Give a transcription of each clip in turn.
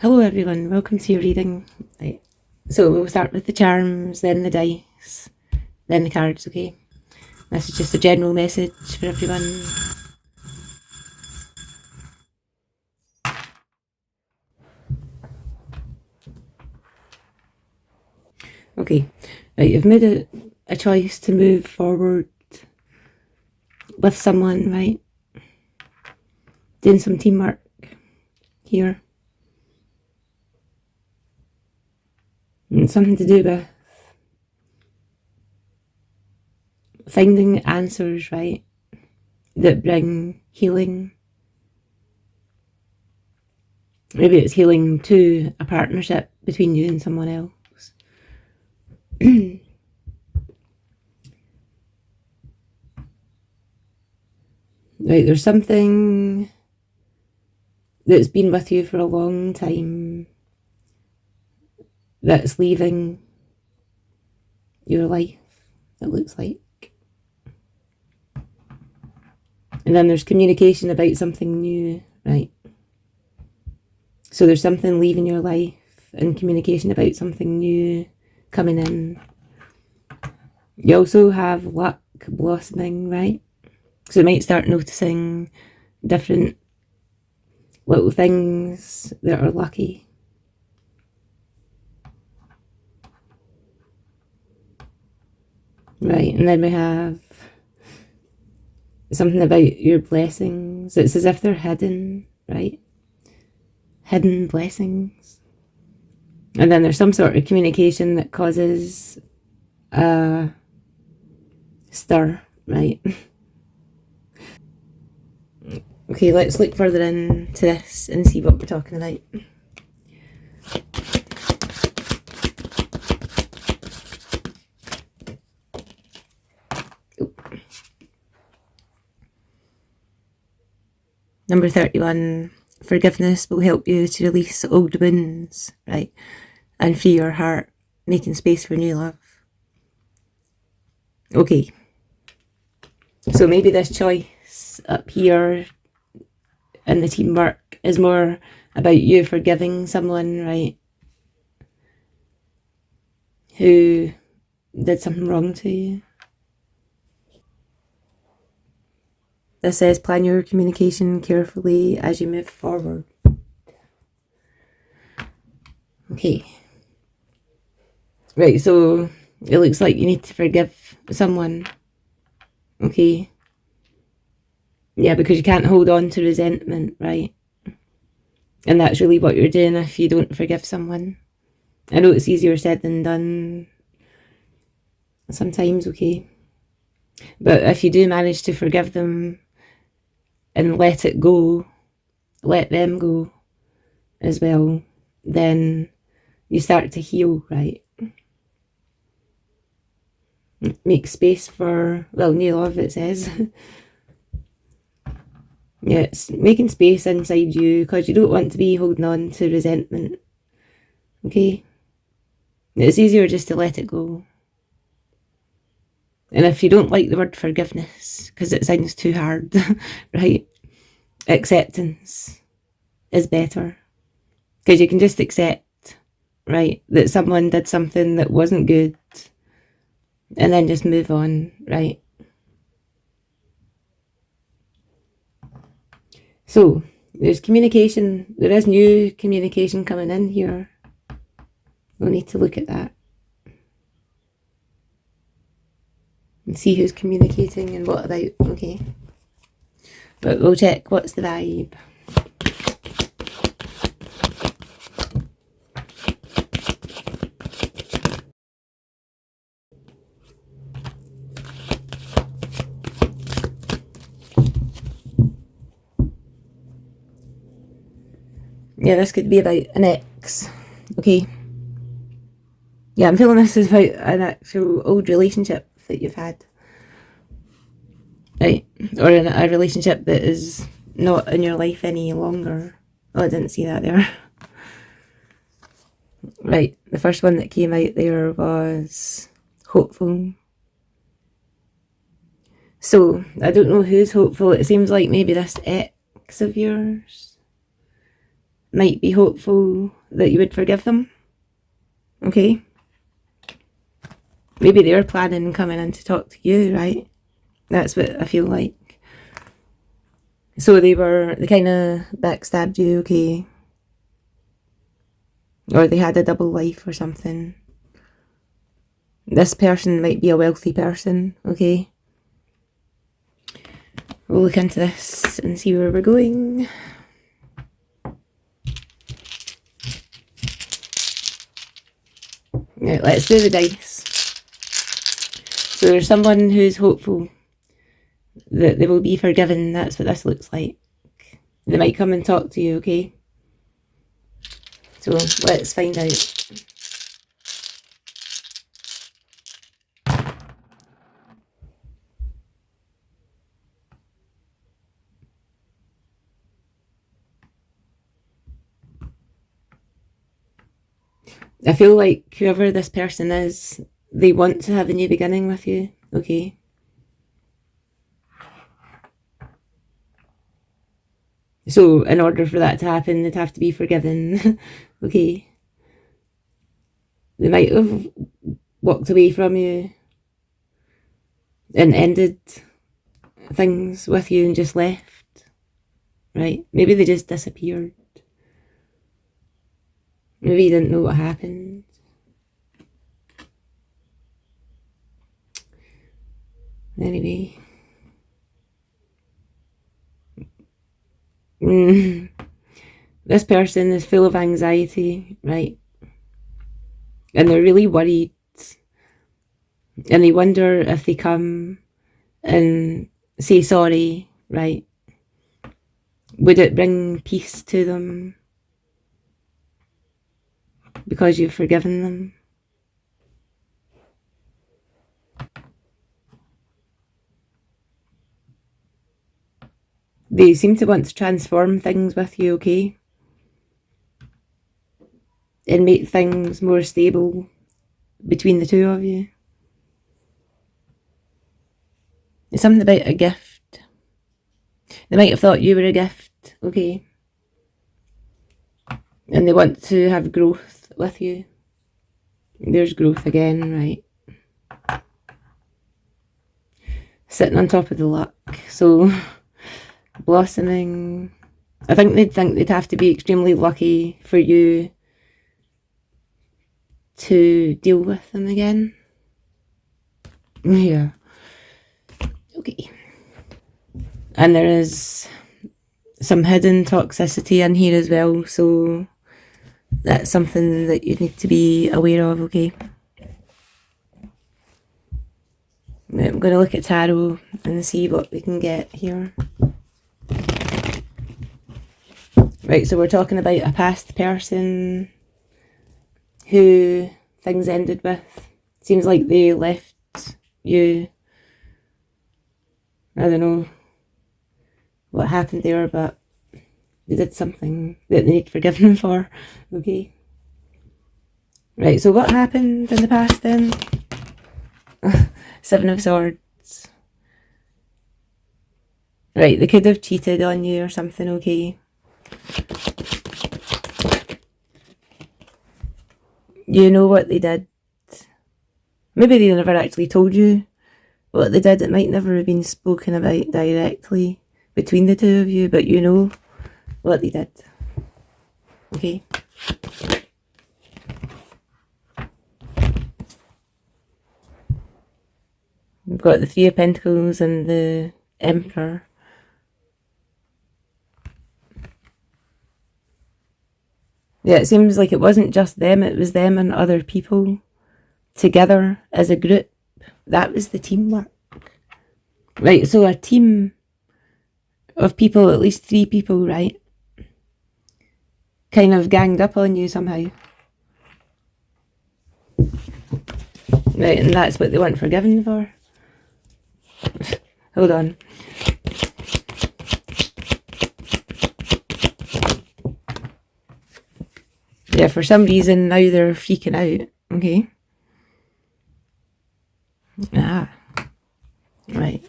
Hello everyone, welcome to your reading. Right. So we'll start with the charms, then the dice, then the cards, okay? This is just a general message for everyone. Okay, right, you've made a choice to move forward with someone, right? Doing some teamwork here. And something to do with finding answers, right? That bring healing. Maybe it's healing to a partnership between you and someone else. Right, there's something that's been with you for a long time that's leaving your life, it looks like. And then there's communication about something new, right? So there's something leaving your life and communication about something new coming in. You also have luck blossoming, right? So you might start noticing different little things that are lucky. Right, and then we have something about your blessings. It's as if they're hidden, right? Hidden blessings. And then there's some sort of communication that causes a stir, right? Okay, let's look further into this and see what we're talking about. Number 31, forgiveness will help you to release old wounds, right? And free your heart, making space for new love. Okay, so maybe this choice up here in the teamwork is more about you forgiving someone, right? Who did something wrong to you. This says plan your communication carefully as you move forward. Okay. Right, so it looks like you need to forgive someone. Okay. Yeah, because you can't hold on to resentment, right? And that's really what you're doing if you don't forgive someone. I know it's easier said than done sometimes, okay? But if you do manage to forgive them and let it go, let them go as well, then you start to heal, right? Make space for, well, new love, it says. Yeah, it's making space inside you because you don't want to be holding on to resentment. Okay? It's easier just to let it go. And if you don't like the word forgiveness, because it sounds too hard, right? Acceptance is better. Because you can just accept, right, that someone did something that wasn't good and then just move on, right? So, there's communication, there is new communication coming in here. We'll need to look at that and see who's communicating and what about, okay? But we'll check what's the vibe. Yeah, this could be about an ex, okay? Yeah, I'm feeling this is about an actual old relationship that you've had, right? Or a relationship that is not in your life any longer. Oh, I didn't see that there. Right, the first one that came out there was hopeful. So, I don't know who's hopeful. It seems like maybe this ex of yours might be hopeful that you would forgive them. Okay? Maybe they were planning on coming in to talk to you, right? That's what I feel like. So they kind of backstabbed you, okay? Or they had a double life or something. This person might be a wealthy person, okay? We'll look into this and see where we're going. Right, let's do the dice. So there's someone who's hopeful that they will be forgiven. That's what this looks like. They might come and talk to you, okay? So let's find out. I feel like whoever this person is, they want to have a new beginning with you, okay? So in order for that to happen, they'd have to be forgiven, okay? They might have walked away from you and ended things with you and just left, right? Maybe they just disappeared. Maybe you didn't know what happened. Anyway. This person is full of anxiety, right? And they're really worried. And they wonder if they come and say sorry, right? Would it bring peace to them because you've forgiven them? They seem to want to transform things with you, okay? And make things more stable between the two of you. It's something about a gift. They might have thought you were a gift, okay? And they want to have growth with you. There's growth again, right? Sitting on top of the luck. So, blossoming. I think they'd have to be extremely lucky for you to deal with them again. Yeah. Okay. And there is some hidden toxicity in here as well, so that's something that you need to be aware of, okay? I'm going to look at tarot and see what we can get here. Right, so we're talking about a past person who things ended with. Seems like they left you. I don't know what happened there, but they did something that they need forgiveness for, okay? Right, so what happened in the past then? 7 of Swords. Right, they could have cheated on you or something, okay? You know what they did. Maybe they never actually told you what they did. It might never have been spoken about directly between the two of you, but you know what they did. Okay? We've got the 3 of Pentacles and the Emperor. Yeah, it seems like it wasn't just them, it was them and other people together as a group. That was the teamwork. Right, so a team of people, at least 3 people, right, kind of ganged up on you somehow. Right, and that's what they weren't forgiven for. Hold on. Yeah, for some reason now they're freaking out, okay? Ah, right.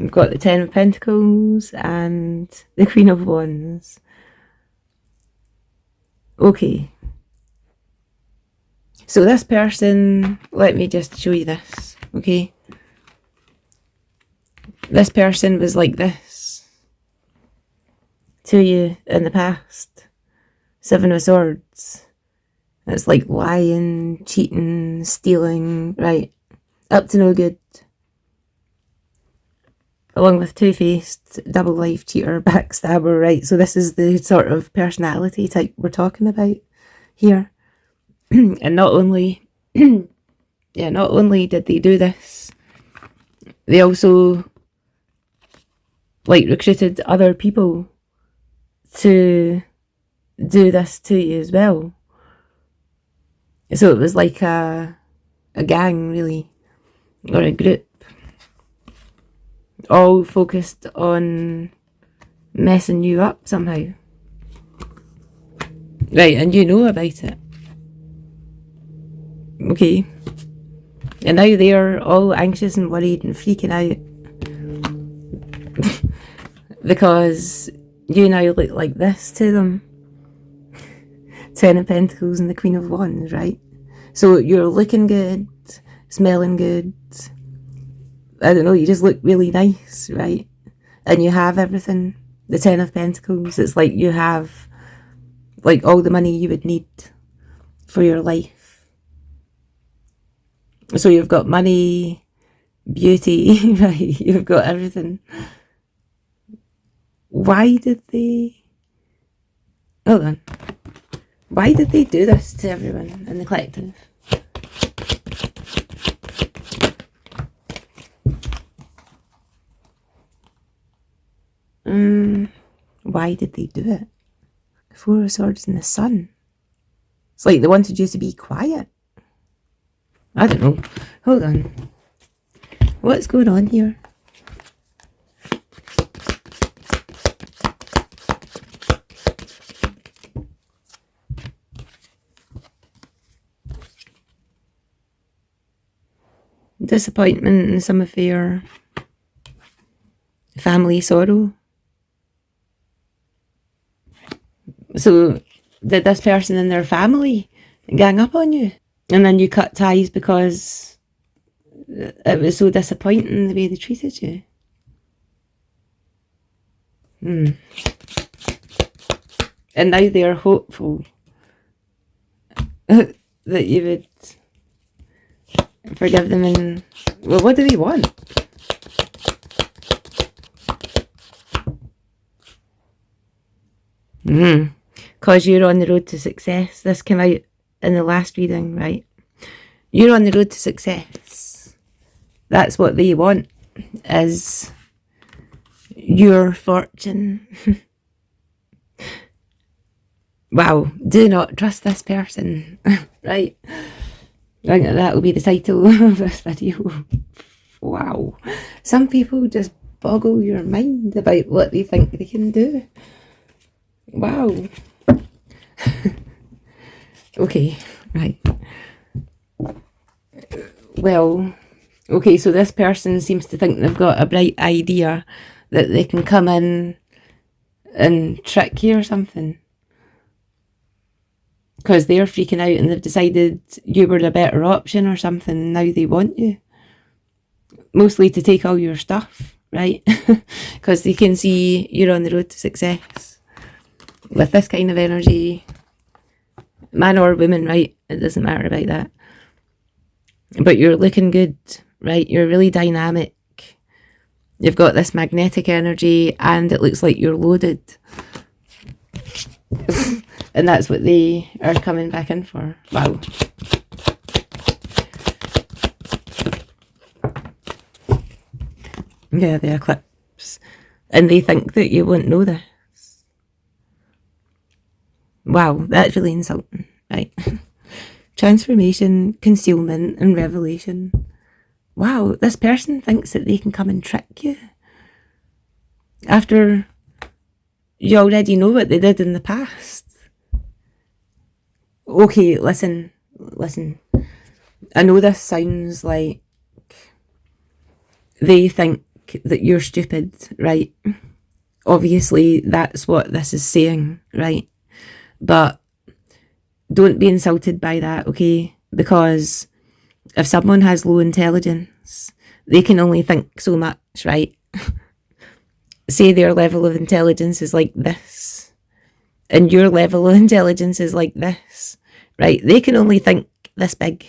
We've got the Ten of Pentacles and the Queen of Wands. Okay. So this person, let me just show you this, okay? This person was like this to you in the past. Seven of Swords. It's like lying, cheating, stealing, right? Up to no good. Along with two-faced, double life cheater, backstabber, right? So this is the sort of personality type we're talking about here. And not only did they do this, they also like recruited other people to do this to you as well. So it was like a gang, really, or a group, all focused on messing you up somehow. Right, and you know about it. Okay. And now they're all anxious and worried and freaking out because you now look like this to them. Ten of Pentacles and the Queen of Wands, right? So you're looking good, smelling good. I don't know, you just look really nice, right? And you have everything. The Ten of Pentacles, it's like you have like all the money you would need for your life. So you've got money, beauty, right? You've got everything. Why did they... Hold on. Why did they do this to everyone in the collective? Why did they do it? Four of Swords in the Sun. It's like they wanted you to be quiet. I don't know. Hold on. What's going on here? Disappointment in some affair. Family sorrow. So did this person and their family gang up on you? And then you cut ties because it was so disappointing the way they treated you? And now they're hopeful that you would forgive them. And well, what do they want? Because you're on the road to success. This came out in the last reading, right? You're on the road to success. That's what they want, is your fortune. Wow, do not trust this person, right? I think that will be the title of this video. Wow. Some people just boggle your mind about what they think they can do. Wow. Okay, right. Well, okay, so this person seems to think they've got a bright idea that they can come in and trick you or something. Because they're freaking out and they've decided you were a better option or something. Now they want you. Mostly to take all your stuff, right? Because they can see you're on the road to success. With this kind of energy, man or woman, right? It doesn't matter about that. But you're looking good, right? You're really dynamic. You've got this magnetic energy and it looks like you're loaded. And that's what they are coming back in for. Wow. Yeah, the eclipse. And they think that you won't know this. Wow, that's really insulting, right? Transformation, concealment, and revelation. Wow, this person thinks that they can come and trick you. After you already know what they did in the past. Okay, listen. I know this sounds like they think think that you're stupid, right? Obviously, that's what this is saying, right? But don't be insulted by that, okay? Because if someone has low intelligence, they can only think so much, right? Say their level of intelligence is like this, and your level of intelligence is like this, right? They can only think this big.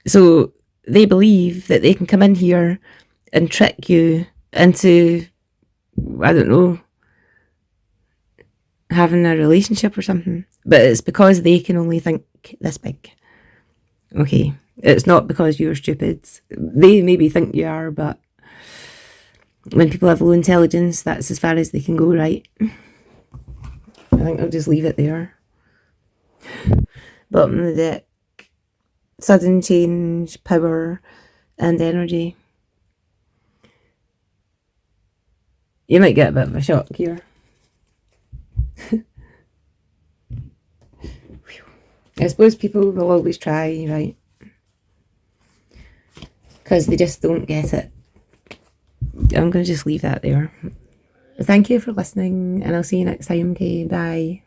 So they believe that they can come in here and trick you into, I don't know, having a relationship or something. But it's because they can only think this big. Okay. It's not because you're stupid. They maybe think you are, but when people have low intelligence, that's as far as they can go, right? I think I'll just leave it there. Bottom of the deck. Sudden change, power, and energy. You might get a bit of a shock here. I suppose people will always try, right? Because they just don't get it. I'm going to just leave that there. Thank you for listening, and I'll see you next time. Okay, bye.